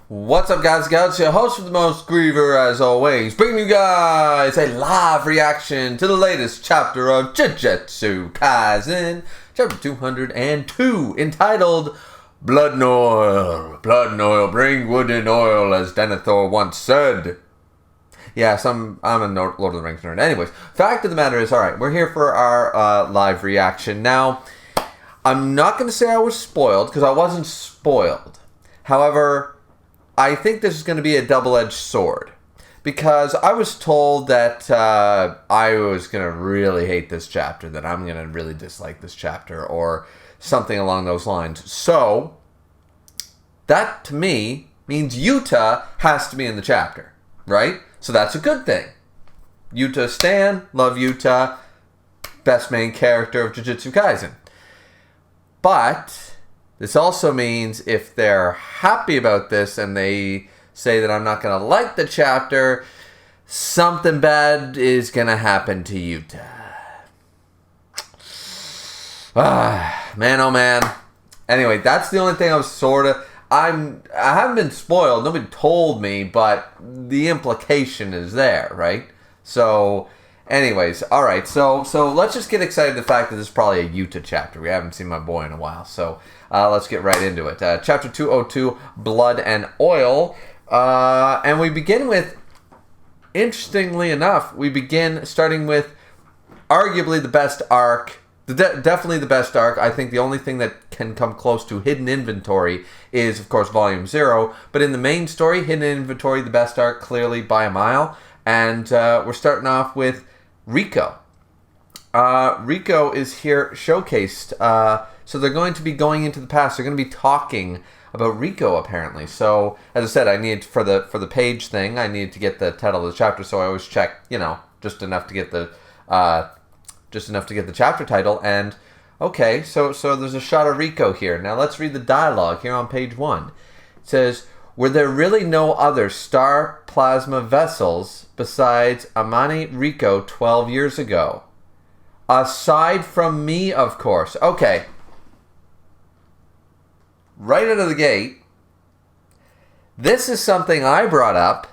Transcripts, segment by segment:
What's up, guys? It's your host with the most, Griever, as always, bringing you guys a live reaction to the latest chapter of Jujutsu Kaisen, chapter 202, entitled Blood and Oil. Blood and Oil, bring wood and oil, as Denethor once said. Yes, I'm a Lord of the Rings nerd. Anyways, fact of the matter is, alright, we're here for our live reaction. Now, I'm not going to say I was spoiled, because I wasn't spoiled. However, I think this is going to be a double-edged sword, because I was told that I was going to really hate this chapter, that I'm going to really dislike this chapter, or something along those lines. So, that to me means Yuta has to be in the chapter, right? So that's a good thing. Yuta stan, love Yuta, best main character of Jujutsu Kaisen. But this also means if they're happy about this and they say that I'm not going to like the chapter, something bad is going to happen to Yuta. Man, oh man. Anyway, that's the only thing I was I haven't been spoiled. Nobody told me, but the implication is there, right? So, anyways, all right. So let's just get excited the fact that this is probably a Yuta chapter. We haven't seen my boy in a while, so let's get right into it. Chapter 202, Blood and Oil, and we begin with, interestingly enough, starting with arguably the best arc. Definitely the best arc. I think the only thing that can come close to Hidden Inventory is, of course, Volume 0. But in the main story, Hidden Inventory, the best arc, clearly by a mile. And we're starting off with Riko. Riko is here showcased. So they're going to be going into the past. They're going to be talking about Riko, apparently. So, as I said, I needed, for the page thing, I needed to get the title of the chapter. So I always check, just enough to get the chapter title. And okay, so there's a shot of Riko here. Now let's read the dialogue here on page 1. It says, "Were there really no other star plasma vessels besides Amane Riko 12 years ago? Aside from me, of course." Okay. Right out of the gate, this is something I brought up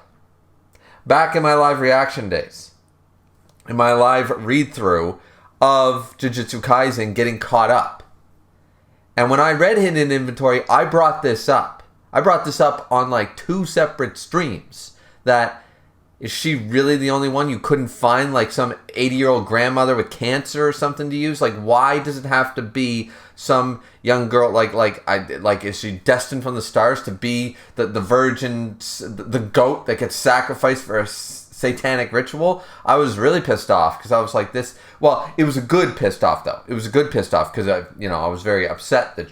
back in my live reaction days. In my live read-through of Jujutsu Kaisen getting caught up. And when I read Hidden Inventory, I brought this up. I brought this up on like 2 separate streams. That, is she really the only one? You couldn't find like some 80-year-old grandmother with cancer or something to use? Like, why does it have to be some young girl, is she destined from the stars to be the virgin, the goat that gets sacrificed for a satanic ritual? I was really pissed off because I was like, this. Well, it was a good pissed off though. It was a good pissed off because I was very upset that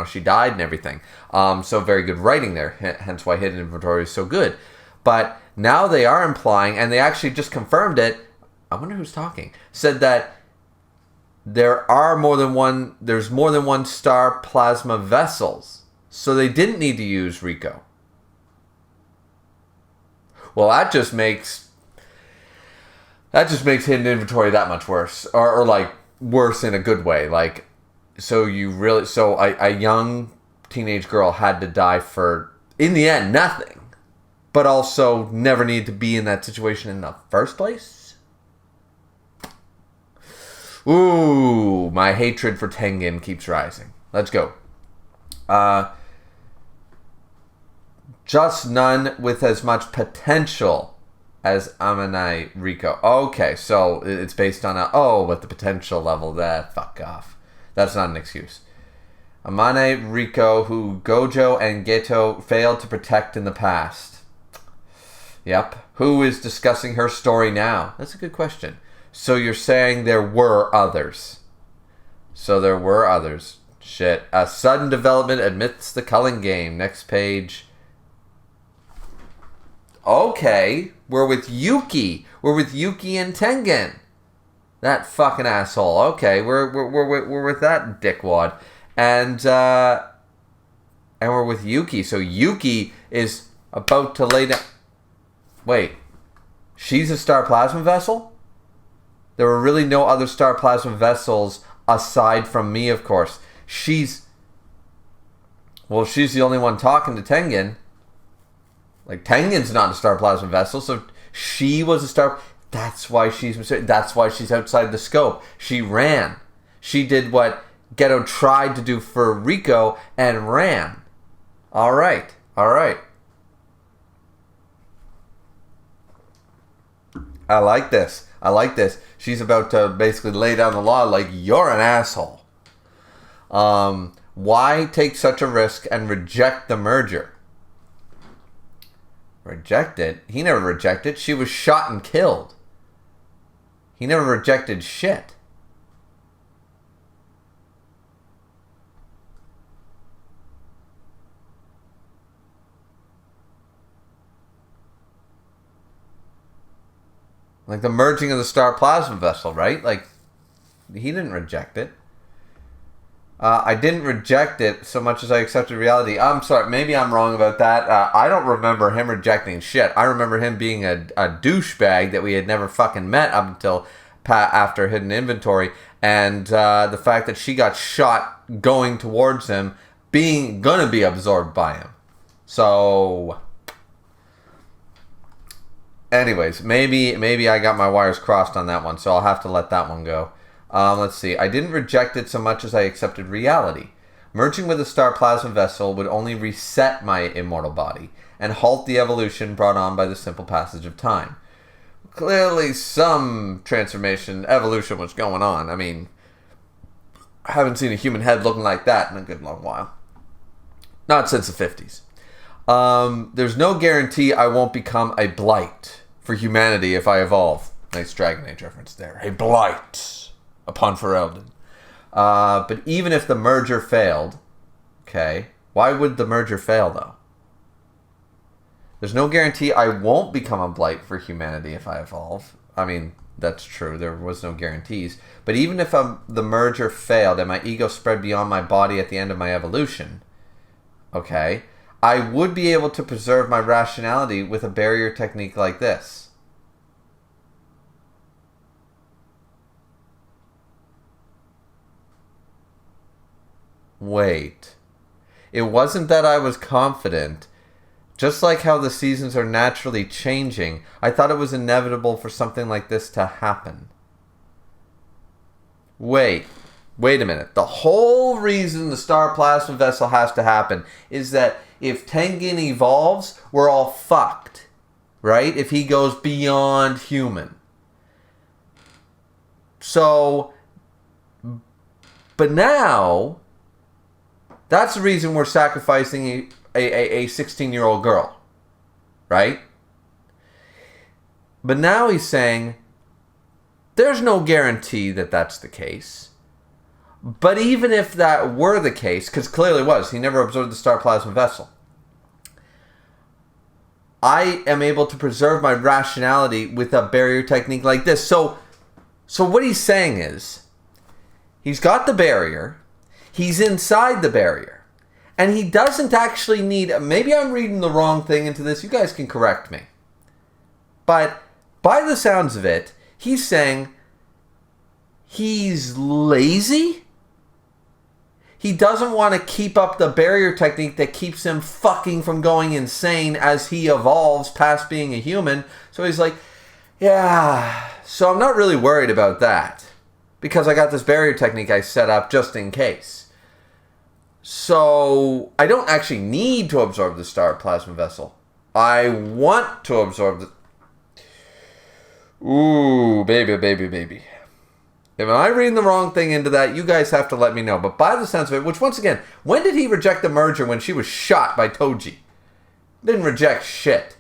she died and everything. So very good writing there. Hence why Hidden Inventory is so good. But now they are implying, and they actually just confirmed it. I wonder who's talking. Said that there's more than one star plasma vessels, so they didn't need to use Riko. Well, that just makes Hidden Inventory that much worse, or like worse in a good way. Like, so a young teenage girl had to die for, in the end, nothing, but also never needed to be in that situation in the first place. Ooh, my hatred for Tengen keeps rising. Let's go. Just none with as much potential as Amane Riko. Okay, so it's based on but the potential level, fuck off. That's not an excuse. Amane Riko, who Gojo and Geto failed to protect in the past. Yep. Who is discussing her story now? That's a good question. So you're saying there were others. So there were others. Shit. A sudden development amidst the culling game. Next page. Okay. We're with Yuki. We're with Yuki and Tengen. That fucking asshole. Okay. We're with that dickwad. And we're with Yuki. So Yuki is about to lay down. Wait. She's a star plasma vessel? There were really no other star plasma vessels aside from me, of course. She's the only one talking to Tengen. Like, Tengen's not a star plasma vessel, so she was a star... That's why she's outside the scope. She ran. She did what Geto tried to do for Rico and ran. All right. I like this. She's about to basically lay down the law like, you're an asshole. Why take such a risk and reject the merger? Reject it? He never rejected. She was shot and killed. He never rejected shit. Like the merging of the star plasma vessel, right? Like, he didn't reject it. I didn't reject it so much as I accepted reality. I'm sorry, maybe I'm wrong about that. I don't remember him rejecting shit. I remember him being a douchebag that we had never fucking met up until after Hidden Inventory. And the fact that she got shot going towards him, gonna be absorbed by him. So... anyways, maybe I got my wires crossed on that one, so I'll have to let that one go. Let's see. I didn't reject it so much as I accepted reality. Merging with a star plasma vessel would only reset my immortal body and halt the evolution brought on by the simple passage of time. Clearly some evolution was going on. I mean, I haven't seen a human head looking like that in a good long while. Not since the 50s. There's no guarantee I won't become a blight for humanity if I evolve. Nice Dragon Age reference there. A blight upon Ferelden. But even if the merger failed, okay, why would the merger fail though? There's no guarantee I won't become a blight for humanity if I evolve. I mean, that's true. There was no guarantees. But even if the merger failed and my ego spread beyond my body at the end of my evolution, okay, I would be able to preserve my rationality with a barrier technique like this. Wait. It wasn't that I was confident. Just like how the seasons are naturally changing, I thought it was inevitable for something like this to happen. Wait a minute. The whole reason the star plasma vessel has to happen is that if Tengen evolves, we're all fucked. Right? If he goes beyond human. So, but now, that's the reason we're sacrificing a 16-year-old girl. Right? But now he's saying, there's no guarantee that that's the case. But even if that were the case, because clearly it was, he never absorbed the star plasma vessel, I am able to preserve my rationality with a barrier technique like this. So what he's saying is, he's got the barrier, he's inside the barrier, and he doesn't actually need... Maybe I'm reading the wrong thing into this, you guys can correct me. But by the sounds of it, he's saying he's lazy. He doesn't want to keep up the barrier technique that keeps him fucking from going insane as he evolves past being a human. So he's like, yeah, so I'm not really worried about that, because I got this barrier technique I set up just in case. So I don't actually need to absorb the star plasma vessel. I want to absorb the... Ooh, baby. Am I reading the wrong thing into that? You guys have to let me know. But by the sense of it, which once again, when did he reject the merger? When she was shot by Toji? Didn't reject shit.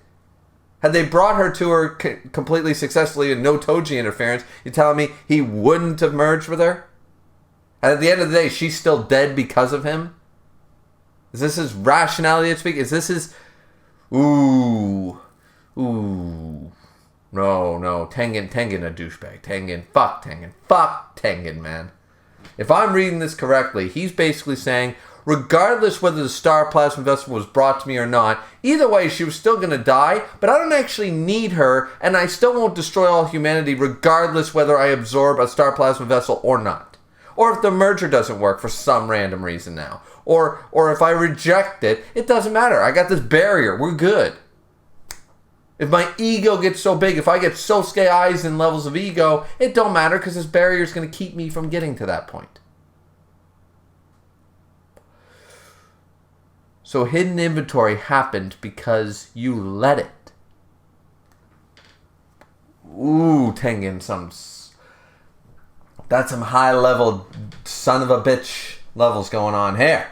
Had they brought her to her completely successfully and no Toji interference, you're telling me he wouldn't have merged with her? And at the end of the day, she's still dead because of him? Is this his rationality to speak? Is this his... Ooh. No, Tengen a douchebag. Fuck Tengen, man. If I'm reading this correctly, he's basically saying, regardless whether the star plasma vessel was brought to me or not, either way, she was still going to die, but I don't actually need her, and I still won't destroy all humanity regardless whether I absorb a star plasma vessel or not. Or if the merger doesn't work for some random reason now. Or if I reject it, it doesn't matter. I got this barrier. We're good. If my ego gets so big, if I get Sosuke Aizen levels of ego, it don't matter because this barrier is going to keep me from getting to that point. So hidden inventory happened because you let it. Ooh, Tengen, that's some high level son of a bitch levels going on here.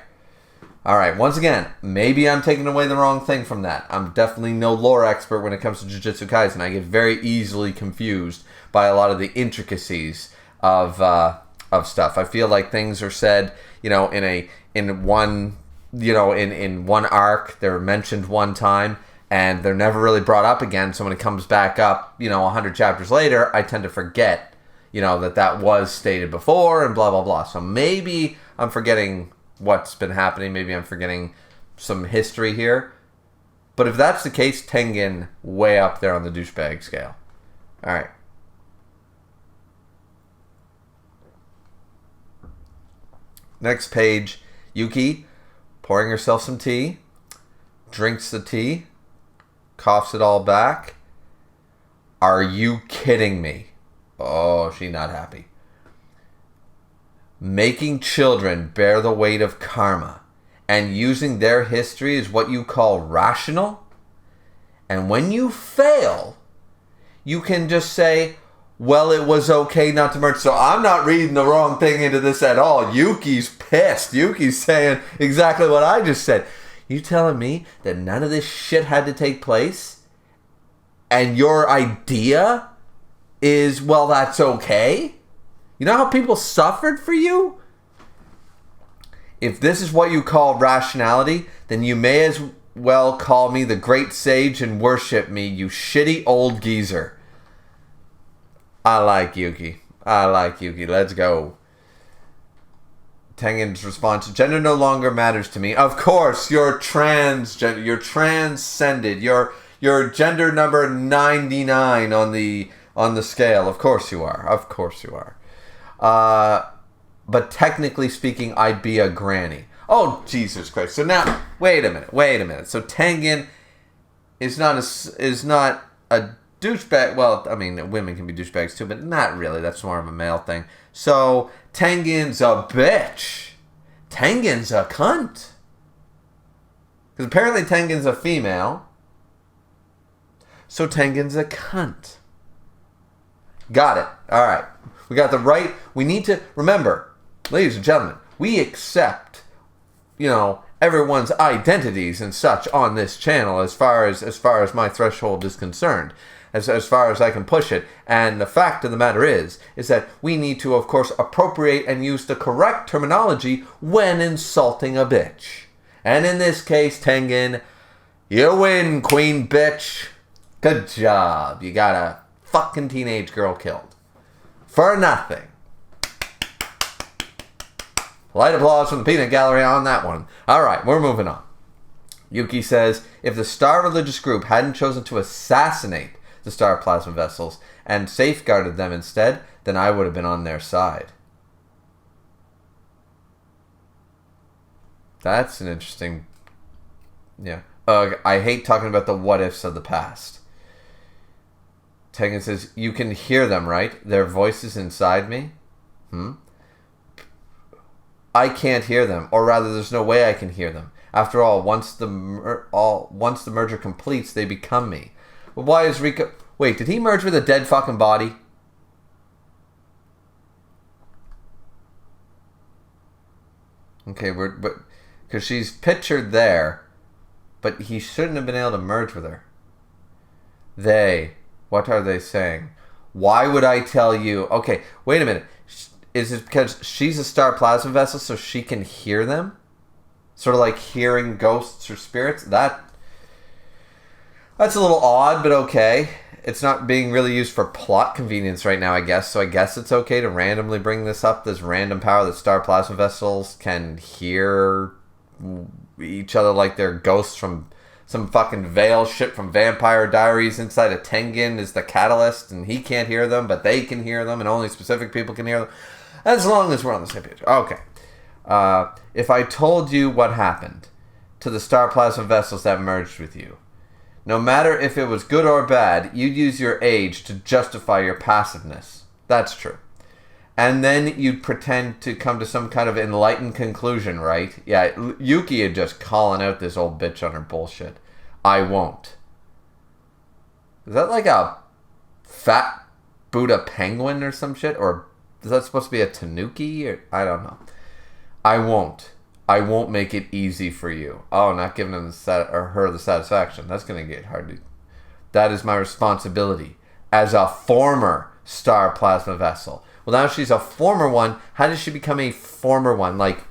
Alright, once again, maybe I'm taking away the wrong thing from that. I'm definitely no lore expert when it comes to Jujutsu Kaisen. I get very easily confused by a lot of the intricacies of stuff. I feel like things are said, in one arc, they're mentioned one time, and they're never really brought up again. So when it comes back up, 100 chapters later, I tend to forget, that was stated before and blah, blah, blah. So maybe I'm forgetting what's been happening. Maybe I'm forgetting some history here. But if that's the case, Tengen way up there on the douchebag scale. All right. Next page, Yuki pouring herself some tea, drinks the tea, coughs it all back. Are you kidding me? Oh, she's not happy. Making children bear the weight of karma and using their history is what you call rational? And when you fail, you can just say, well, it was okay not to murder. So I'm not reading the wrong thing into this at all. Yuki's pissed. Yuki's saying exactly what I just said. You telling me that none of this shit had to take place? And your idea is, well, that's okay? You know how people suffered for you? If this is what you call rationality, then you may as well call me the great sage and worship me, you shitty old geezer. I like Yuki. Let's go. Tengen's response, gender no longer matters to me. Of course, you're transgender. You're transcended. You're gender number 99 on the scale. Of course you are. But technically speaking, I'd be a granny. Oh, Jesus Christ. So now, wait a minute. So Tengen is not a douchebag. Well, I mean, women can be douchebags too, but not really. That's more of a male thing. So Tengen's a bitch. Tengen's a cunt. Because apparently Tengen's a female. So Tengen's a cunt. Got it. All right. We got the right. We need to remember, ladies and gentlemen, we accept, everyone's identities and such on this channel as far as my threshold is concerned, as far as I can push it. And the fact of the matter is that we need to, of course, appropriate and use the correct terminology when insulting a bitch. And in this case, Tengen, you win, queen bitch. Good job. You got a fucking teenage girl killed. For nothing. Light applause from the peanut gallery on that one. Alright, we're moving on. Yuki says, if the Star Religious Group hadn't chosen to assassinate the Star Plasma Vessels and safeguarded them instead, then I would have been on their side. That's an interesting... Yeah. I hate talking about the what-ifs of the past. Tengen says, you can hear them, right? Their voices inside me? I can't hear them. Or rather, there's no way I can hear them. After all, once the merger completes, they become me. But why is Rika... Wait, did he merge with a dead fucking body? Okay, because she's pictured there, but he shouldn't have been able to merge with her. What are they saying? Why would I tell you... Okay, wait a minute. Is it because she's a Star Plasma Vessel so she can hear them? Sort of like hearing ghosts or spirits? That's a little odd, but okay. It's not being really used for plot convenience right now, I guess. So I guess it's okay to randomly bring this up. This random power that Star Plasma Vessels can hear each other like they're ghosts from... some fucking veil shit from Vampire Diaries inside of Tengen is the catalyst, and he can't hear them, but they can hear them, and only specific people can hear them. As long as we're on the same page. Okay. If I told you what happened to the Star Plasma Vessels that merged with you, No matter if it was good or bad, you'd use your age to justify your passiveness. That's true. And then you'd pretend to come to some kind of enlightened conclusion, right? Yeah, Yuki is just calling out this old bitch on her bullshit. I won't. Is that like a fat Buddha penguin or some shit? Or is that supposed to be a tanuki? Or, I don't know. I won't. I won't make it easy for you. Oh, not giving him her the satisfaction. That's going to get hard. That is my responsibility as a former star plasma vessel. Well, now she's a former one. How does she become a former one? Like,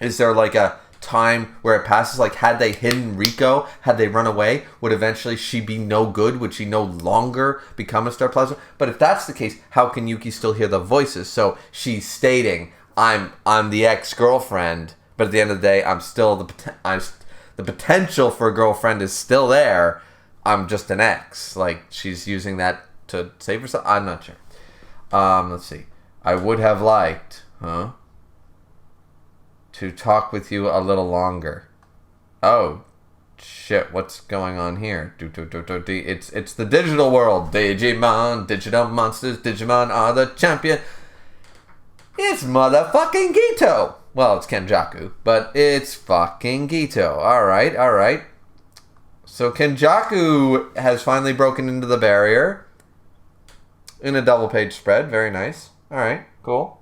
is there like a time where it passes? Like, had they hidden Rico, had they run away, would eventually she be no good? Would she no longer become a star plasma? But if that's the case, how can Yuki still hear the voices? So she's stating, I'm the ex-girlfriend, but at the end of the day, I'm still the potential for a girlfriend is still there. I'm just an ex. Like, she's using that to save herself. I'm not sure. Let's see. I would have liked, to talk with you a little longer. Oh, shit! What's going on here? It's the digital world. Digimon, digital monsters. Digimon are the champion. It's motherfucking Gito. Well, it's Kenjaku, but it's fucking Gito. All right. So Kenjaku has finally broken into the barrier in a double-page spread. Very nice. All right, cool.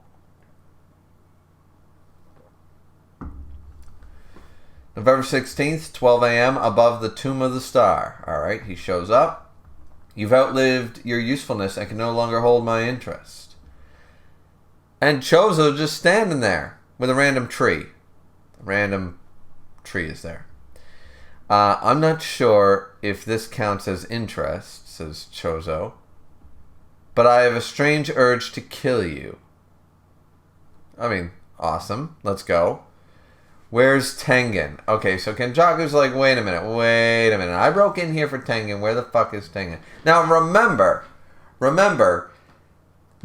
November 16th, 12 a.m., above the Tomb of the Star. All right, he shows up. You've outlived your usefulness and can no longer hold my interest. And Chozo just standing there with a random tree. A random tree is there. I'm not sure if this counts as interest, says Chozo, but I have a strange urge to kill you. I mean, awesome. Let's go. Where's Tengen? Okay, so Kenjaku's like, wait a minute. I broke in here for Tengen. Where the fuck is Tengen? Now, remember,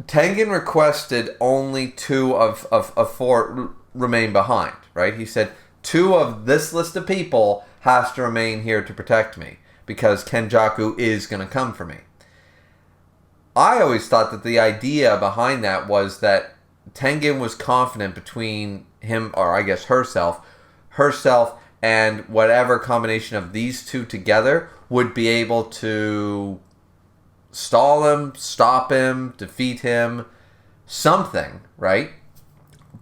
Tengen requested only 2 of 4 remain behind, right? He said 2 of this list of people has to remain here to protect me because Kenjaku is going to come for me. I always thought that the idea behind that was that Tengen was confident between him, or I guess herself, and whatever combination of these 2 together would be able to stall him, stop him, defeat him, something, right?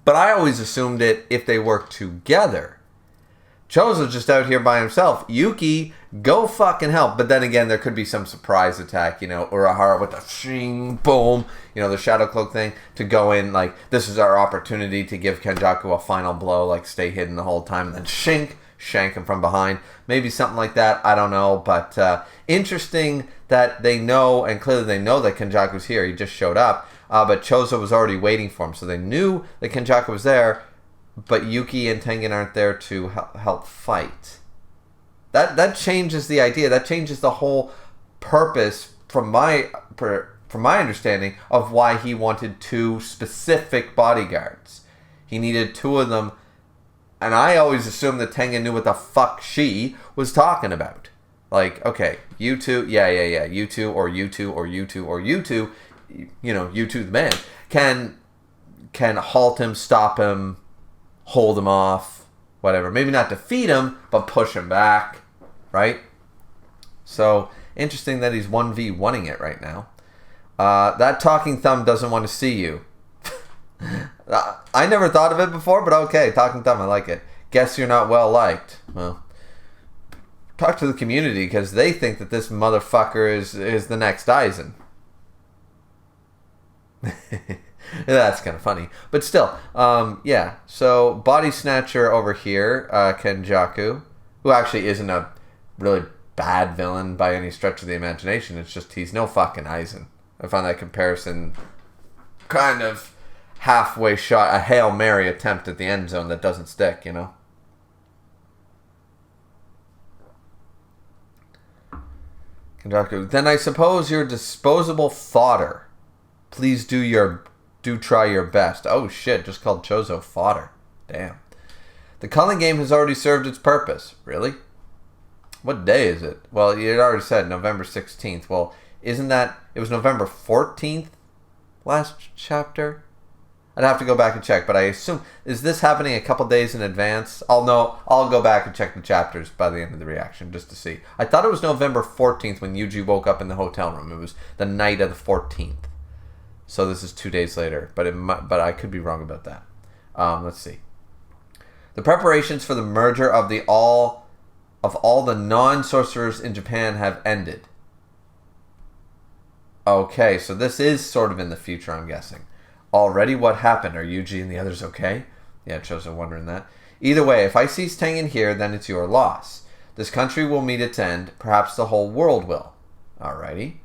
But I always assumed it if they worked together. Chozo's just out here by himself. Yuki, go fucking help. But then again, there could be some surprise attack, Urahara with the shing, boom, the Shadow Cloak thing, to go in, like, this is our opportunity to give Kenjaku a final blow, like, stay hidden the whole time, and then shank him from behind. Maybe something like that, I don't know, but interesting that they know, and clearly they know that Kenjaku's here, he just showed up, but Chozo was already waiting for him, so they knew that Kenjaku was there, but Yuki and Tengen aren't there to help fight. That changes the idea. That changes the whole purpose from my understanding of why he wanted 2 specific bodyguards. He needed 2 of them, and I always assumed that Tengen knew what the fuck she was talking about. Like, okay, you 2, yeah, you 2, or you 2, or you 2, or you 2, you 2 the man, can halt him, stop him, hold him off, whatever. Maybe not defeat him, but push him back, right? So, interesting that he's 1v1ing it right now. That talking thumb doesn't want to see you. I never thought of it before, but okay, talking thumb, I like it. Guess you're not well liked. Well, talk to the community, because they think that this motherfucker is the next Aizen. That's kind of funny. But still, yeah. So, Body Snatcher over here, Kenjaku, who actually isn't a really bad villain by any stretch of the imagination. It's just he's no fucking Aizen. I found that comparison kind of halfway shot, a Hail Mary attempt at the end zone that doesn't stick, Kenjaku, then I suppose you're disposable fodder. Please do try your best. Oh shit, just called Chozo fodder. Damn. The culling game has already served its purpose. Really? What day is it? Well, you had already said November 16th. Well, isn't that... It was November 14th last chapter? I'd have to go back and check, but I assume... Is this happening a couple days in advance? I'll go back and check the chapters by the end of the reaction, just to see. I thought it was November 14th when Yuji woke up in the hotel room. It was the night of the 14th. So this is 2 days later, but I could be wrong about that. Let's see. The preparations for the merger of all the non-sorcerers in Japan have ended. Okay, so this is sort of in the future, I'm guessing. Already, what happened? Are Yuji and the others okay? Yeah, Chozo wondering that. Either way, if I cease Tengen here, then it's your loss. This country will meet its end. Perhaps the whole world will. Alrighty.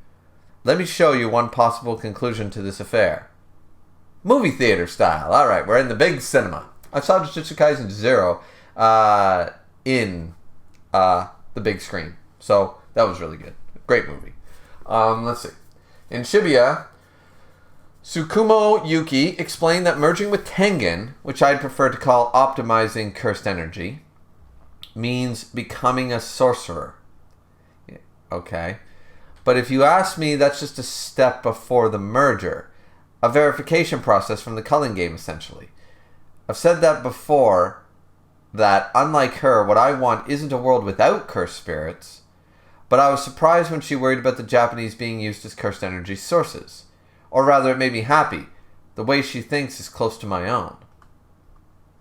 Let me show you one possible conclusion to this affair. Movie theater style. Alright, we're in the big cinema. I saw Jujutsu Kaisen 0 in the big screen. So, that was really good. Great movie. Let's see. In Shibuya, Tsukumo Yuki explained that merging with Tengen, which I'd prefer to call optimizing cursed energy, means becoming a sorcerer. Okay. But if you ask me, that's just a step before the merger. A verification process from the culling game, essentially. I've said that before, that unlike her, what I want isn't a world without cursed spirits, but I was surprised when she worried about the Japanese being used as cursed energy sources. Or rather, it made me happy. The way she thinks is close to my own.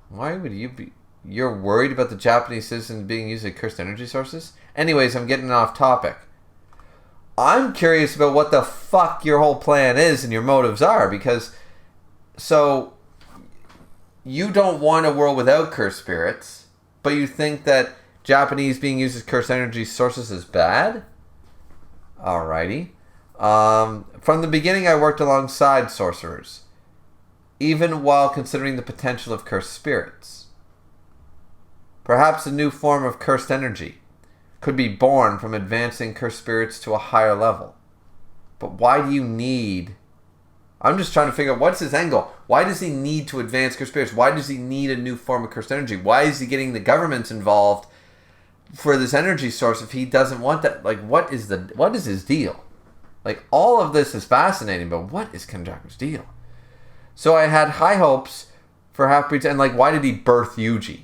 Why would you be... You're worried about the Japanese citizens being used as cursed energy sources? Anyways, I'm getting off topic. I'm curious about what the fuck your whole plan is and your motives are, because... So... You don't want a world without cursed spirits, but you think that Japanese being used as cursed energy sources is bad? Alrighty. From the beginning, I worked alongside sorcerers, even while considering the potential of cursed spirits. Perhaps a new form of cursed energy could be born from advancing cursed spirits to a higher level. But why do you need... I'm just trying to figure out what's his angle. Why does he need to advance cursed spirits? Why does he need a new form of cursed energy? Why is he getting the governments involved for this energy source if he doesn't want that? Like, what is his deal? Like, all of this is fascinating, but what is Kenjaku's deal? So I had high hopes for half-breeds, and, like, why did he birth Yuji?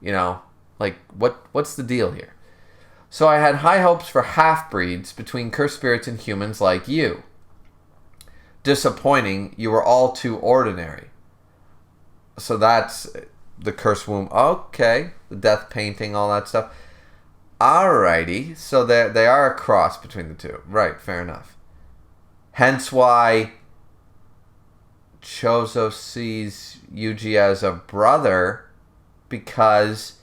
You know? Like, what's the deal here? So I had high hopes for half-breeds between cursed spirits and humans like you. Disappointing, you were all too ordinary. So that's the cursed womb. Okay. The death painting, all that stuff. Alrighty. So they are a cross between the two. Right, fair enough. Hence why Chozo sees Yuji as a brother, because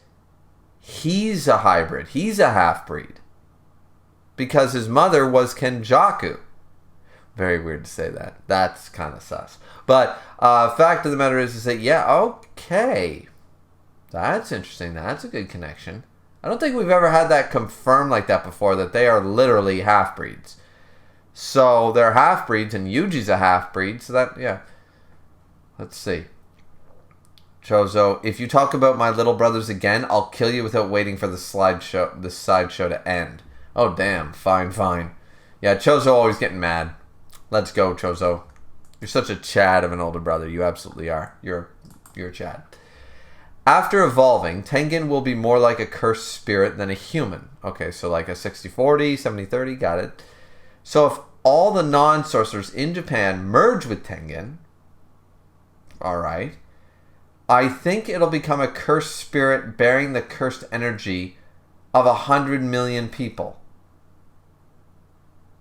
he's a hybrid. He's a half-breed. Because his mother was Kenjaku. Very weird to say that. That's kind of sus. But fact of the matter is that, yeah, okay. That's interesting. That's a good connection. I don't think we've ever had that confirmed like that before, that they are literally half-breeds. So they're half-breeds, and Yuji's a half-breed. So that, yeah. Let's see. Chozo, if you talk about my little brothers again, I'll kill you without waiting for the sideshow to end. Oh, damn. Fine. Yeah, Chozo always getting mad. Let's go, Chozo. You're such a Chad of an older brother. You absolutely are. You're a Chad. After evolving, Tengen will be more like a cursed spirit than a human. Okay, so like a 60-40, 70-30, got it. So if all the non-sorcerers in Japan merge with Tengen, alright, I think it'll become a cursed spirit bearing the cursed energy of 100 million people.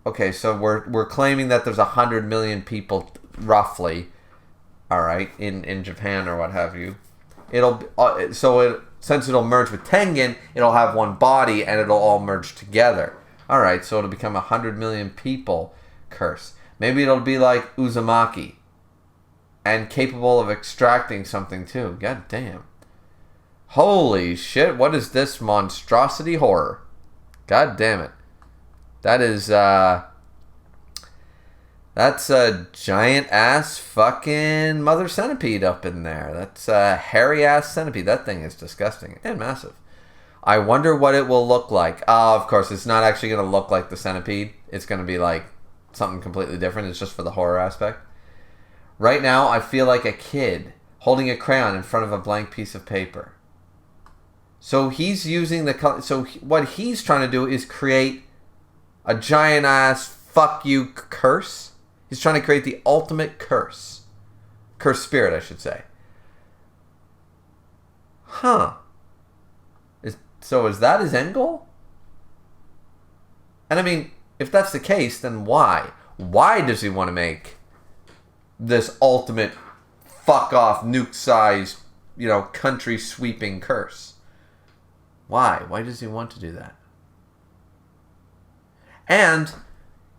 Okay, so we're claiming that there's 100 million people, roughly, alright, in Japan or what have you. Since it'll merge with Tengen, it'll have one body and it'll all merge together. Alright, so it'll become 100 million people curse. Maybe it'll be like Uzumaki, and capable of extracting something too. God damn. Holy shit, what is this monstrosity horror? God damn it. That is, that's a giant-ass fucking mother centipede up in there. That's a hairy-ass centipede. That thing is disgusting and massive. I wonder what it will look like. Of course, it's not actually going to look like the centipede. It's going to be like something completely different. It's just for the horror aspect. Right now, I feel like a kid holding a crayon in front of a blank piece of paper. So he's using what he's trying to do is create a giant ass fuck you curse. He's trying to create the ultimate curse. Curse spirit, I should say. Huh. So is that his end goal? And I mean, if that's the case, then why? Why does he want to make this ultimate fuck off nuke size, country sweeping curse? Why? Why does he want to do that? And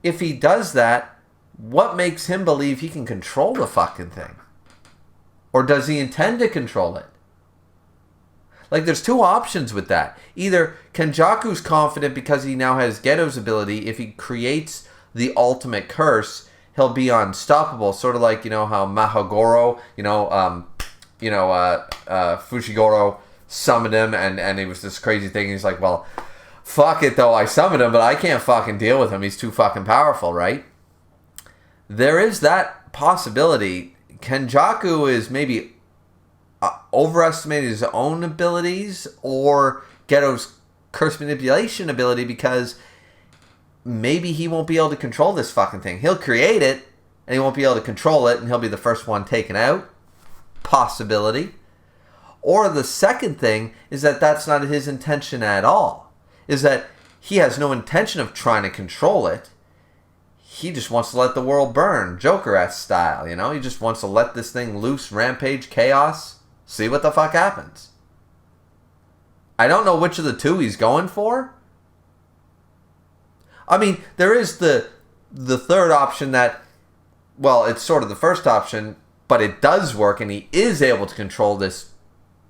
if he does that, what makes him believe he can control the fucking thing? Or does he intend to control it? Like, there's two options with that. Either Kenjaku's confident because he now has Geto's ability. If he creates the ultimate curse, he'll be unstoppable. Sort of like, how Mahagoro, Fushiguro summoned him and it was this crazy thing. He's like, well, fuck it though. I summoned him, but I can't fucking deal with him. He's too fucking powerful, right? There is that possibility. Kenjaku is maybe overestimating his own abilities or Geto's curse manipulation ability because maybe he won't be able to control this fucking thing. He'll create it and he won't be able to control it and he'll be the first one taken out. Possibility. Or the second thing is that that's not his intention at all. Is that he has no intention of trying to control it. He just wants to let the world burn, Joker-esque style, He just wants to let this thing loose, rampage, chaos, see what the fuck happens. I don't know which of the two he's going for. I mean, there is the third option that, well, it's sort of the first option, but it does work, and he is able to control this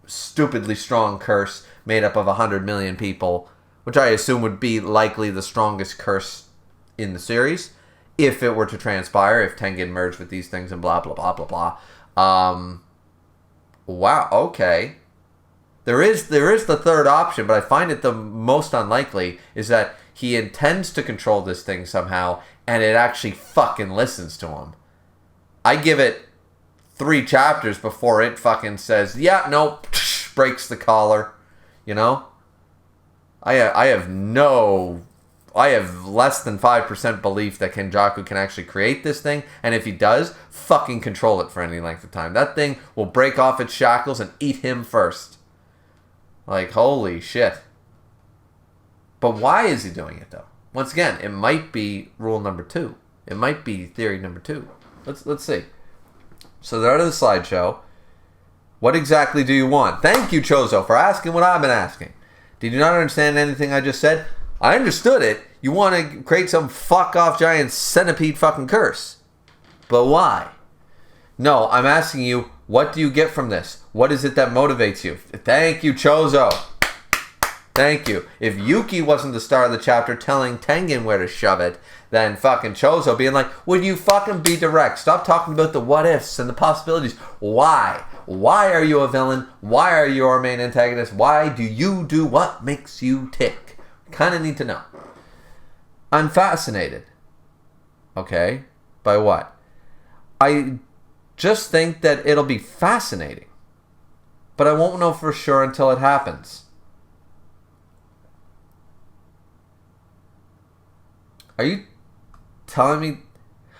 stupidly strong curse made up of 100 million people, which I assume would be likely the strongest curse in the series, if it were to transpire, if Tengen merged with these things and blah, blah, blah, blah, blah. Wow, okay. There is the third option, but I find it the most unlikely is that he intends to control this thing somehow, and it actually fucking listens to him. I give it 3 chapters before it fucking says, yeah, nope, breaks the collar, I have less than 5% belief that Kenjaku can actually create this thing, and if he does, fucking control it for any length of time. That thing will break off its shackles and eat him first. Like, holy shit. But why is he doing it, though? Once again, it might be rule number 2. It might be theory number 2. Let's see. So they're out of the slideshow. What exactly do you want? Thank you, Chozo, for asking what I've been asking. Did you not understand anything I just said? I understood it. You want to create some fuck-off giant centipede fucking curse. But why? No, I'm asking you, what do you get from this? What is it that motivates you? Thank you, Chozo. Thank you. If Yuki wasn't the star of the chapter telling Tengen where to shove it, then fucking Chozo being like, would you fucking be direct? Stop talking about the what-ifs and the possibilities. Why? Why are you a villain? Why are you our main antagonist? Why do you do what makes you tick? Kind of need to know. I'm fascinated. Okay? By what? I just think that it'll be fascinating. But I won't know for sure until it happens. Are you telling me?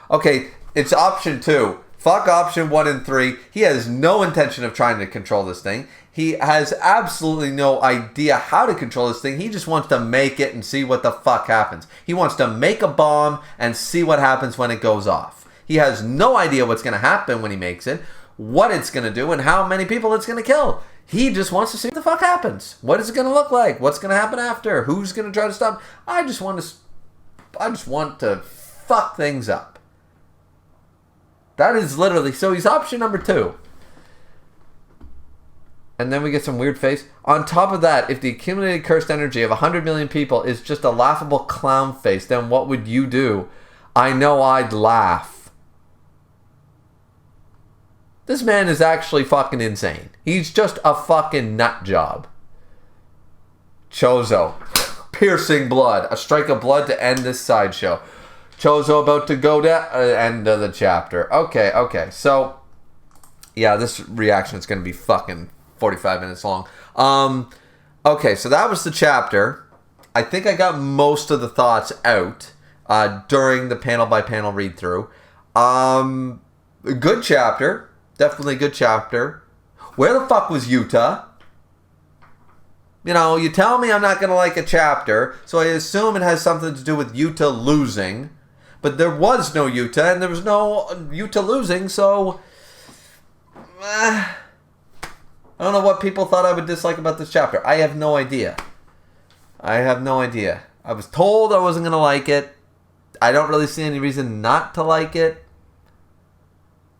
Okay, it's option 2. Fuck option 1 and 3. He has no intention of trying to control this thing. He has absolutely no idea how to control this thing. He just wants to make it and see what the fuck happens. He wants to make a bomb and see what happens when it goes off. He has no idea what's going to happen when he makes it, what it's going to do, and how many people it's going to kill. He just wants to see what the fuck happens. What is it going to look like? What's going to happen after? Who's going to try to stop? I just want to fuck things up. That is literally... So he's option number 2. And then we get some weird face. On top of that, if the accumulated cursed energy of 100 million people is just a laughable clown face, then what would you do? I know I'd laugh. This man is actually fucking insane. He's just a fucking nut job. Chozo. Piercing blood. A strike of blood to end this sideshow. Chozo about to go down. End of the chapter. Okay. So, yeah, this reaction is going to be fucking 45 minutes long. Okay, so that was the chapter. I think I got most of the thoughts out during the panel-by-panel read-through. Good chapter. Definitely good chapter. Where the fuck was Yuta? You know, you tell me I'm not going to like a chapter, so I assume it has something to do with Yuta losing. But there was no Yuta, and there was no Yuta losing, so... I don't know what people thought I would dislike about this chapter. I have no idea. I was told I wasn't going to like it. I don't really see any reason not to like it.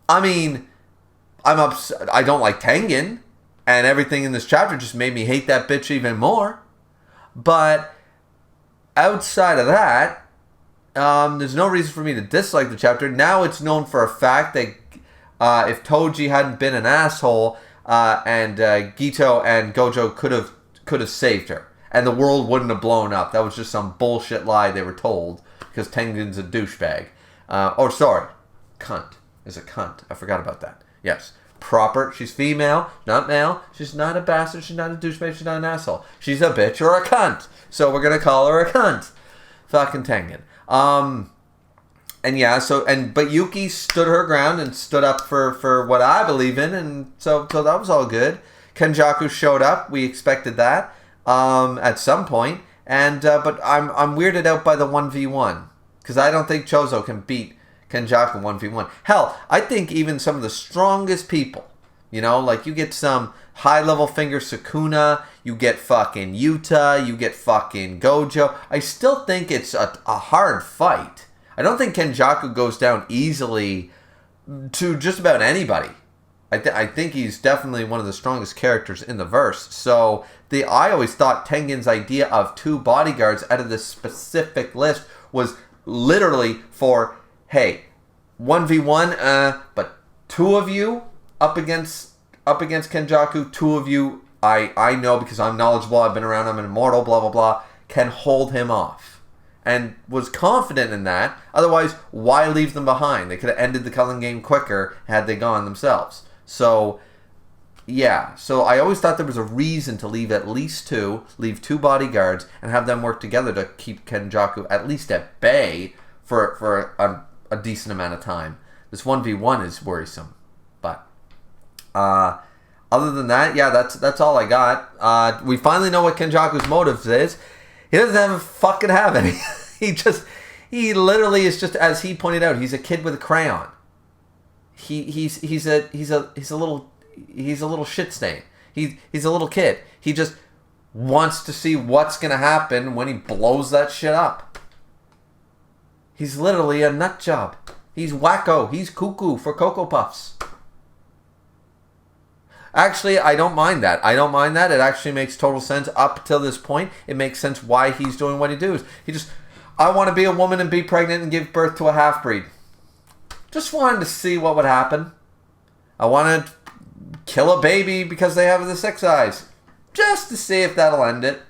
I mean, I don't like Tengen, and everything in this chapter just made me hate that bitch even more. But outside of that, there's no reason for me to dislike the chapter. Now it's known for a fact that if Toji hadn't been an asshole, and Gito and Gojo could have saved her, and the world wouldn't have blown up. That was just some bullshit lie they were told because Tengen's a douchebag. Cunt is a cunt. I forgot about that. Yes, proper. She's female, not male. She's not a bastard. She's not a douchebag. She's not an asshole. She's a bitch or a cunt. So we're gonna call her a cunt. Fucking Tengen. And yeah, but Yuki stood her ground and stood up for what I believe in, and so that was all good. Kenjaku showed up. We expected that at some point, and but I'm weirded out by the 1v1 because I don't think Chozo can beat Kenjaku 1v1. Hell, I think even some of the strongest people, you know, like you get some high level finger Sukuna, you get fucking Yuta, you get fucking Gojo. I still think it's a hard fight. I don't think Kenjaku goes down easily to just about anybody. I think he's definitely one of the strongest characters in the verse. So I always thought Tengen's idea of 2 bodyguards out of this specific list was literally for, hey, 1v1, but 2 of you up against Kenjaku, 2 of you I know because I'm knowledgeable, I've been around, I'm an immortal, blah blah blah, can hold him off. And was confident in that. Otherwise, why leave them behind? They could have ended the Culling game quicker had they gone themselves. So, yeah. So I always thought there was a reason to leave at least 2, leave 2 bodyguards, and have them work together to keep Kenjaku at least at bay for a decent amount of time. This 1v1 is worrisome. But, other than that, yeah, that's all I got. We finally know what Kenjaku's motives is. He doesn't fucking have any. He literally is just, as he pointed out, he's a kid with a crayon. He's a little shit stain. He's a little kid. He just wants to see what's gonna happen when he blows that shit up. He's literally a nut job. He's wacko. He's cuckoo for Cocoa Puffs. Actually, I don't mind that. It actually makes total sense up till this point. It makes sense why he's doing what he does. I want to be a woman and be pregnant and give birth to a half-breed. Just wanted to see what would happen. I want to kill a baby because they have the 6 eyes. Just to see if that'll end it.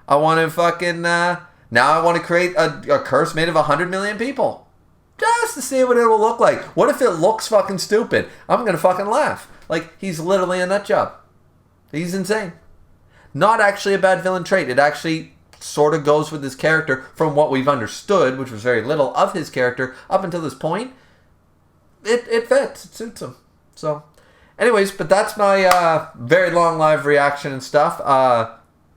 I want to fucking... now I want to create a curse made of 100 million people. Just to see what it will look like. What if it looks fucking stupid? I'm going to fucking laugh. Like, he's literally a nut job. He's insane. Not actually a bad villain trait. It actually sort of goes with his character from what we've understood, which was very little of his character up until this point. It fits. It suits him. So, anyways, but that's my very long live reaction and stuff.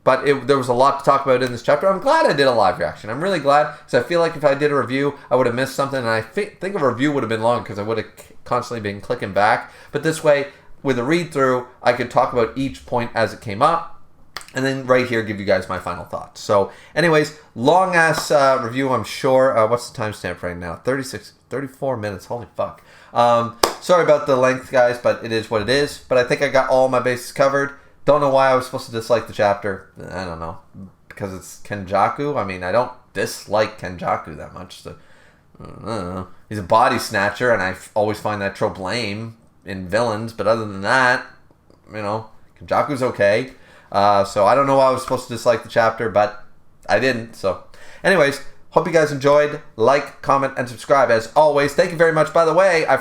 But there was a lot to talk about in this chapter. I'm glad I did a live reaction. I'm really glad, because I feel like if I did a review, I would have missed something, and I think a review would have been long, because I would have constantly been clicking back. But this way, with a read-through, I could talk about each point as it came up, and then right here give you guys my final thoughts. So, anyways, long-ass review, I'm sure. What's the timestamp right now? 34 minutes. Holy fuck. Sorry about the length, guys, but it is what it is. But I think I got all my bases covered. Don't know why I was supposed to dislike the chapter. I don't know. Because it's Kenjaku? I mean, I don't dislike Kenjaku that much. So, I don't know. He's a body snatcher, and I always find that trope lame in villains. But other than that, you know, Kenjaku's okay. So I don't know why I was supposed to dislike the chapter, but I didn't. So anyways, hope you guys enjoyed. Like, comment, and subscribe as always. Thank you very much. By the way, I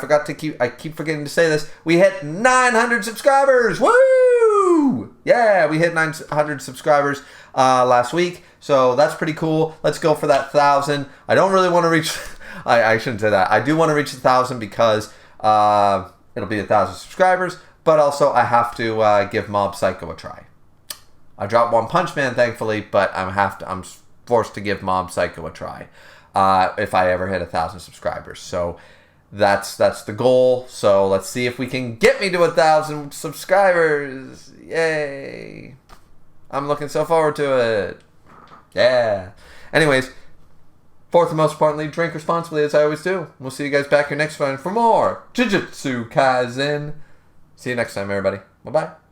keep forgetting to say this. We hit 900 subscribers. Woo! Yeah, we hit 900 subscribers last week. So that's pretty cool. Let's go for that 1,000. I don't really want to reach... I shouldn't say that. I do want to reach 1,000 because it'll be 1,000 subscribers. But also, I have to give Mob Psycho a try. I dropped One Punch Man, thankfully, but I'm forced to give Mob Psycho a try if I ever hit 1,000 subscribers. So that's the goal. So let's see if we can get me to 1,000 subscribers. Yay! I'm looking so forward to it. Yeah. Anyways, fourth and most importantly, drink responsibly as I always do. We'll see you guys back here next time for more Jujutsu Kaisen. See you next time, everybody. Bye-bye.